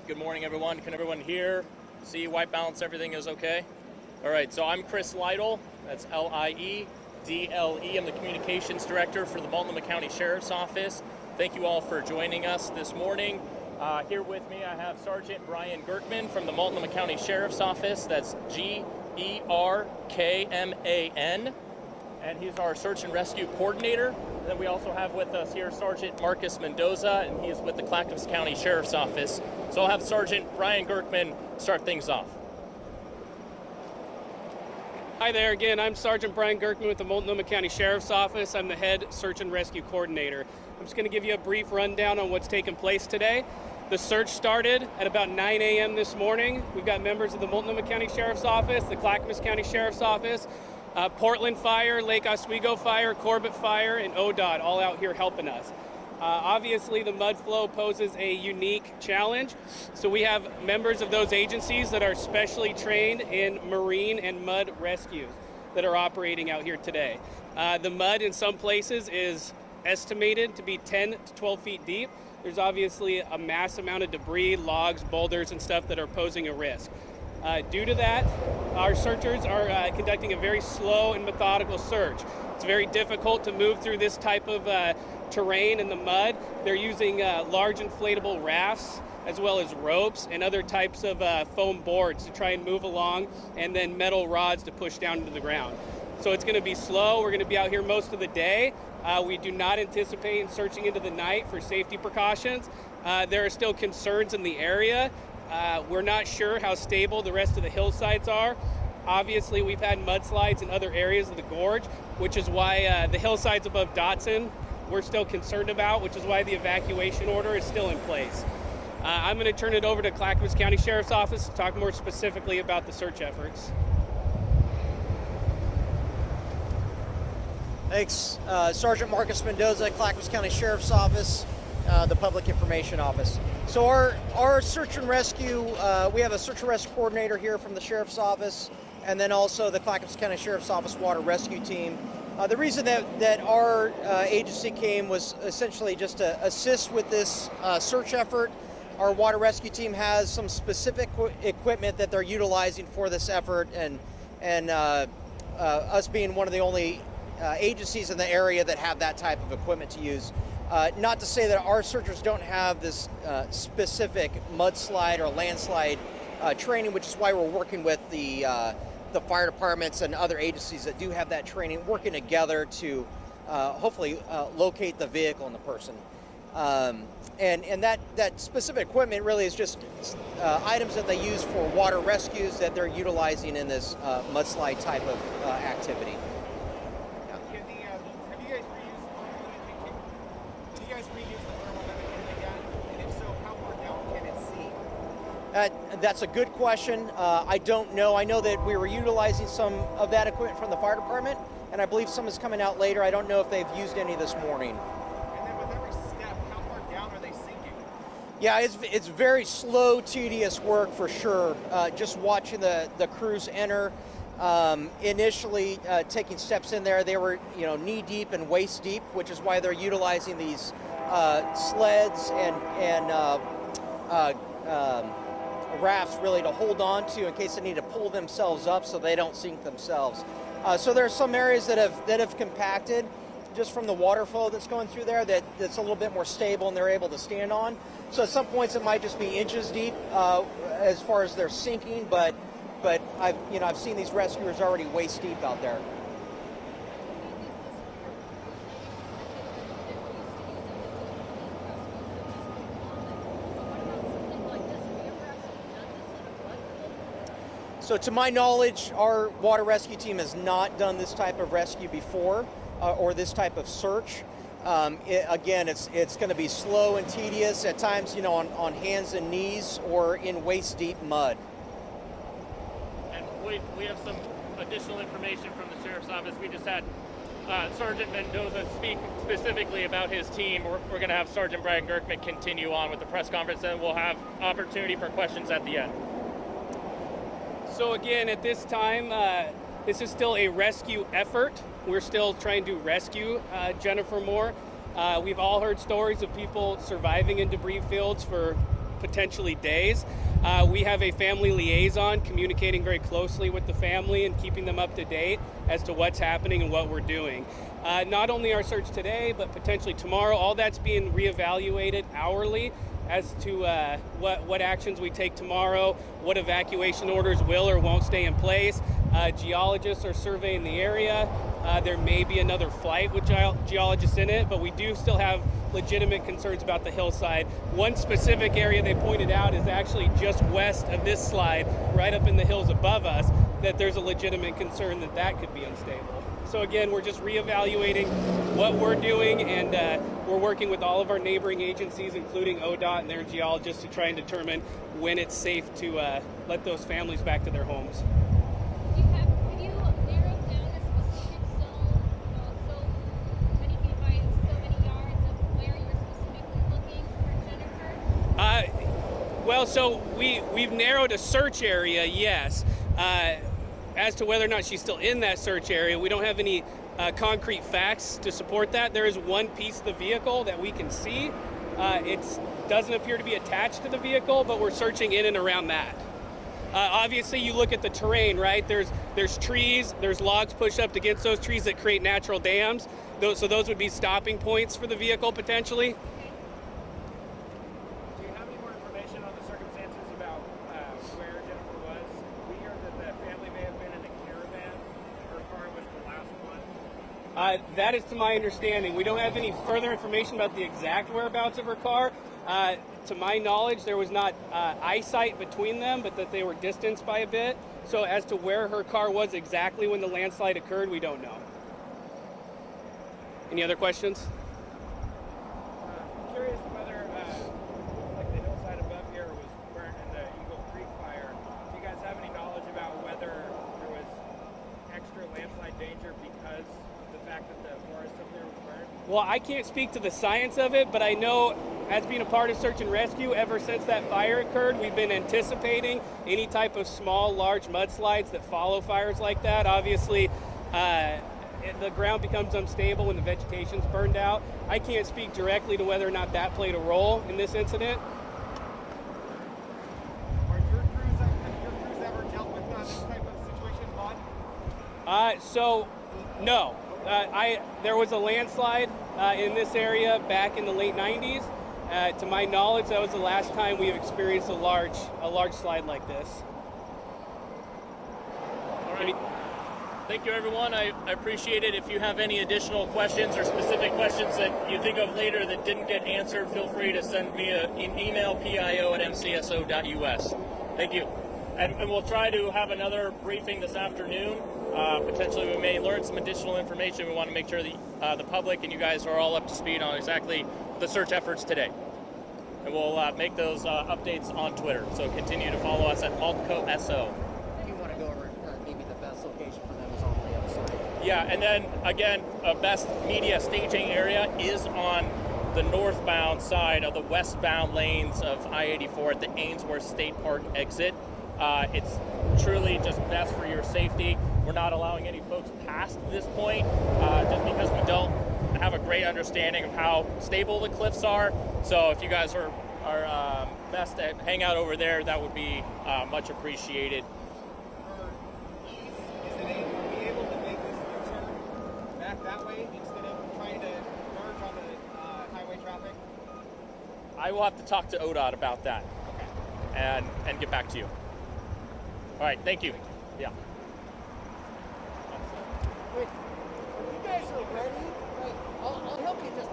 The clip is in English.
Good morning, everyone. Can everyone hear, see, white balance, everything is okay? All right, so I'm Chris Lytle. That's Liedle. I'm the Communications Director for the Multnomah County Sheriff's Office. Thank you all for joining us this morning. Here with me, I have Sergeant Brian Gerkman from the Multnomah County Sheriff's Office. That's Gerkman. And he's our search and rescue coordinator. And then we also have with us here Sergeant Marcus Mendoza, and he is with the Clackamas County Sheriff's Office. So I'll have Sergeant Brian Gerkman start things off. Hi there again, I'm Sergeant Brian Gerkman with the Multnomah County Sheriff's Office. I'm the head search and rescue coordinator. I'm just going to give you a brief rundown on what's taken place today. The search started at about 9 a.m. this morning. We've got members of the Multnomah County Sheriff's Office, the Clackamas County Sheriff's Office, Portland Fire, Lake Oswego Fire, Corbett Fire, and ODOT all out here helping us. Obviously, the mud flow poses a unique challenge, so we have members of those agencies that are specially trained in marine and mud rescues that are operating out here today. The mud in some places is estimated to be 10 to 12 feet deep. There's obviously a mass amount of debris, logs, boulders, and stuff that are posing a risk. Due to that, our searchers are conducting a very slow and methodical search. It's very difficult to move through this type of terrain in the mud. They're using large inflatable rafts as well as ropes and other types of foam boards to try and move along, and then metal rods to push down into the ground. So it's going to be slow. We're going to be out here most of the day. We do not anticipate searching into the night for safety precautions. There are still concerns in the area. We're not sure how stable the rest of the hillsides are. Obviously, we've had mudslides in other areas of the gorge, which is why the hillsides above Dodson we're still concerned about, which is why the evacuation order is still in place. I'm going to turn it over to Clackamas County Sheriff's Office to talk more specifically about the search efforts. Thanks. Sergeant Marcus Mendoza, Clackamas County Sheriff's Office, the Public Information Office. So our search and rescue, we have a search and rescue coordinator here from the Sheriff's Office, and then also the Clackamas County Sheriff's Office Water Rescue Team. The reason that our agency came was essentially just to assist with this search effort. Our water rescue team has some specific equipment that they're utilizing for this effort, and us being one of the only agencies in the area that have that type of equipment to use. Not to say that our searchers don't have this specific mudslide or landslide training, which is why we're working with the fire departments and other agencies that do have that training, working together to hopefully locate the vehicle and the person. And that specific equipment really is just items that they use for water rescues that they're utilizing in this mudslide type of activity. That's a good question. I don't know. I know that we were utilizing some of that equipment from the fire department, and I believe some is coming out later. I don't know if they've used any this morning. And then with every step, how far down are they sinking? Yeah, it's very slow, tedious work for sure. Just watching the crews enter. Initially taking steps in there, they were knee deep and waist deep, which is why they're utilizing these sleds and rafts really to hold on to in case they need to pull themselves up so they don't sink themselves. So there are some areas that have compacted just from the water flow that's going through there that's a little bit more stable and they're able to stand on. So at some points it might just be inches deep as far as they're sinking, but I've seen these rescuers already waist deep out there. So to my knowledge, our water rescue team has not done this type of rescue before, or this type of search. Again, it's going to be slow and tedious at times, on hands and knees or in waist-deep mud. And we have some additional information from the Sheriff's Office. We just had Sergeant Mendoza speak specifically about his team. We're going to have Sergeant Brian Gerkman continue on with the press conference, and we'll have opportunity for questions at the end. So again, at this time, this is still a rescue effort. We're still trying to rescue Jennifer Moore. We've all heard stories of people surviving in debris fields for potentially days. We have a family liaison communicating very closely with the family and keeping them up to date as to what's happening and what we're doing. Not only our search today, but potentially tomorrow, all that's being reevaluated hourly as to what actions we take tomorrow, what evacuation orders will or won't stay in place. Geologists are surveying the area. There may be another flight with geologists in it, but we do still have legitimate concerns about the hillside. One specific area they pointed out is actually just west of this slide, right up in the hills above us, that there's a legitimate concern that that could be unstable. So again, we're just reevaluating what we're doing, and we're working with all of our neighboring agencies, including ODOT and their geologists, to try and determine when it's safe to let those families back to their homes. Have you narrowed down a specific zone, so many feet by so many yards of where you're specifically looking for Jennifer? Well, so we've narrowed a search area, yes. As to whether or not she's still in that search area, we don't have any concrete facts to support that. There is one piece of the vehicle that we can see. It doesn't appear to be attached to the vehicle, but we're searching in and around that. Obviously, you look at the terrain, right? There's trees, there's logs pushed up against those trees that create natural dams. So those would be stopping points for the vehicle potentially. Do you have any more information on the circumstances about where Jennifer was? We heard that the family may have been in a caravan. Her car was the last one. That is to my understanding. We don't have any further information about the exact whereabouts of her car. To my knowledge, there was not eyesight between them, but that they were distanced by a bit. So as to where her car was exactly when the landslide occurred, we don't know. Any other questions? I'm curious whether, like the hillside above here was burnt in the Eagle Creek fire. Do you guys have any knowledge about whether there was extra landslide danger because of the fact that the forest up there was burned? Well, I can't speak to the science of it, but I know as being a part of search and rescue, ever since that fire occurred, we've been anticipating any type of small, large mudslides that follow fires like that. Obviously, the ground becomes unstable when the vegetation's burned out. I can't speak directly to whether or not that played a role in this incident. Have your crews ever dealt with this type of situation, Bud? So, no. There was a landslide in this area back in the late 90s. To my knowledge, that was the last time we have experienced a large slide like this. All right. Thank you, everyone. I appreciate it. If you have any additional questions or specific questions that you think of later that didn't get answered, feel free to send me an email, pio@mcso.us. Thank you. And we'll try to have another briefing this afternoon. Potentially we may learn some additional information. We want to make sure that the public and you guys are all up to speed on exactly the search efforts today. And we'll make those updates on Twitter. So continue to follow us at AltcoSO. If you want to go over maybe the best location for them is on the other side. Yeah, and then again, a best media staging area is on the northbound side of the westbound lanes of I-84 at the Ainsworth State Park exit. It's truly just best for your safety. We're not allowing any folks past this point just because we don't have a great understanding of how stable the cliffs are. So if you guys are best to hang out over there, that would be much appreciated. For ease, are we able to make this U-turn back that way instead of trying to merge on the highway traffic? I will have to talk to ODOT about that. Okay. And get back to you. All right, thank you. Yeah. Wait, when you guys are ready, I'll help you just